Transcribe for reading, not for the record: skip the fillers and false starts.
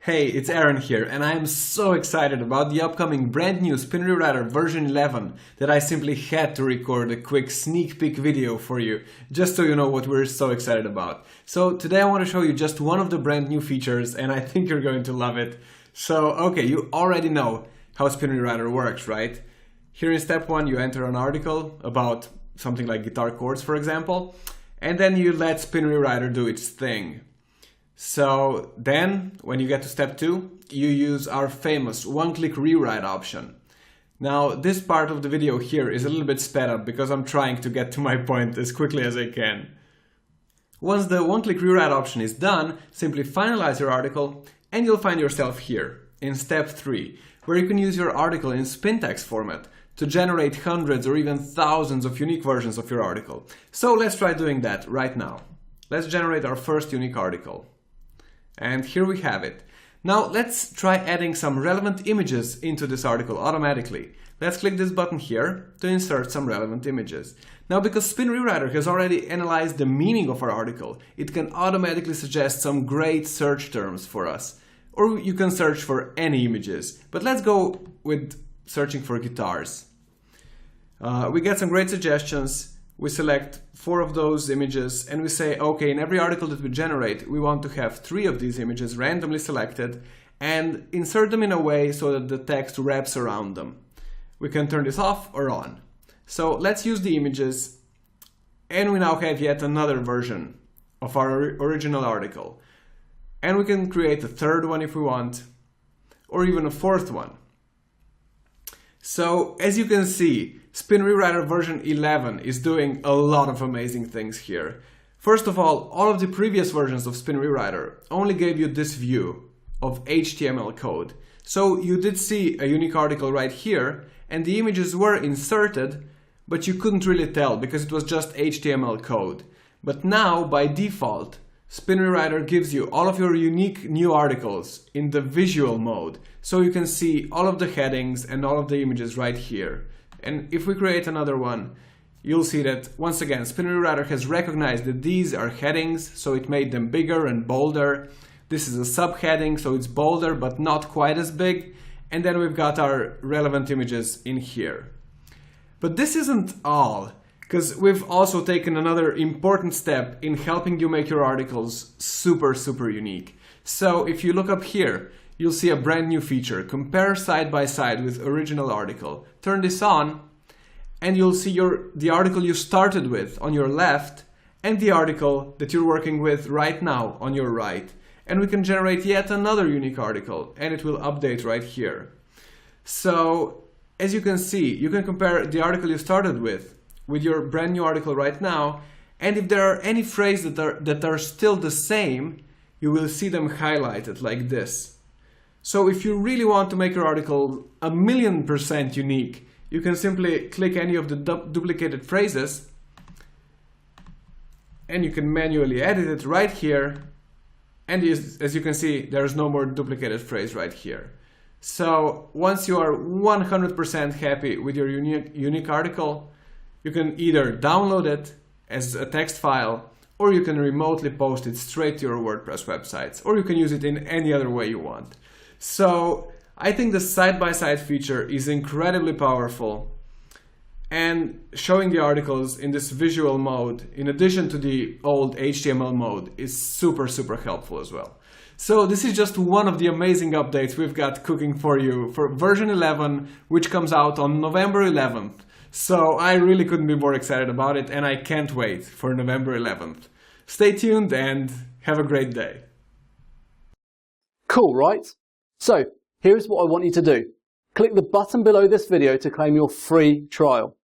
Hey, it's Aaron here, and I am so excited about the upcoming brand new SpinRewriter version 11 that I simply had to record a quick sneak peek video for you, just so you know what we're so excited about. So today I want to show you just one of the brand new features, and I think you're going to love it. So, okay, you already know how SpinRewriter works, right? Here in step 1 you enter an article about something like guitar chords, for example, and then you let SpinRewriter do its thing. So then, when you get to step 2, you use our famous one-click rewrite option. Now, this part of the video here is a little bit sped up because I'm trying to get to my point as quickly as I can. Once the one-click rewrite option is done, simply finalize your article and you'll find yourself here, in step 3, where you can use your article in spin text format to generate hundreds or even thousands of unique versions of your article. So let's try doing that right now. Let's generate our first unique article. And here we have it. Now let's try adding some relevant images into this article automatically. Let's click this button here to insert some relevant images. Now, because SpinRewriter has already analyzed the meaning of our article, it can automatically suggest some great search terms for us. Or you can search for any images. But let's go with searching for guitars. We get some great suggestions. We select 4 of those images and we say, okay, in every article that we generate, we want to have 3 of these images randomly selected and insert them in a way so that the text wraps around them. We can turn this off or on. So let's use the images, and we now have yet another version of our original article. And we can create a third one if we want, or even a fourth one. So, as you can see, SpinRewriter version 11 is doing a lot of amazing things here. First of all of the previous versions of SpinRewriter only gave you this view of HTML code. So you did see a unique article right here, and the images were inserted, but you couldn't really tell because it was just HTML code. But now, by default, SpinRewriter gives you all of your unique new articles in the visual mode, so you can see all of the headings and all of the images right here. And if we create another one, you'll see that once again SpinRewriter has recognized that these are headings, so it made them bigger and bolder. This is a subheading, so it's bolder but not quite as big. And then we've got our relevant images in here. But this isn't all, because we've also taken another important step in helping you make your articles super unique. So if you look up here, you'll see a brand new feature, compare side by side with original article. Turn this on and you'll see the article you started with on your left and the article that you're working with right now on your right. And we can generate yet another unique article and it will update right here. So as you can see, you can compare the article you started with your brand new article right now, and if there are any phrases that are still the same, you will see them highlighted like this. So if you really want to make your article 1,000,000% unique, you can simply click any of the duplicated phrases and you can manually edit it right here, and as you can see, there's no more duplicated phrase right here. So once you are 100% happy with your unique article, you can either download it as a text file, or you can remotely post it straight to your WordPress websites, or you can use it in any other way you want. So I think the side-by-side feature is incredibly powerful, and showing the articles in this visual mode, in addition to the old HTML mode, is super helpful as well. So this is just one of the amazing updates we've got cooking for you for version 11, which comes out on November 11th. So I really couldn't be more excited about it, and I can't wait for November 11th. Stay tuned and have a great day. Cool, right? So here's what I want you to do. Click the button below this video to claim your free trial.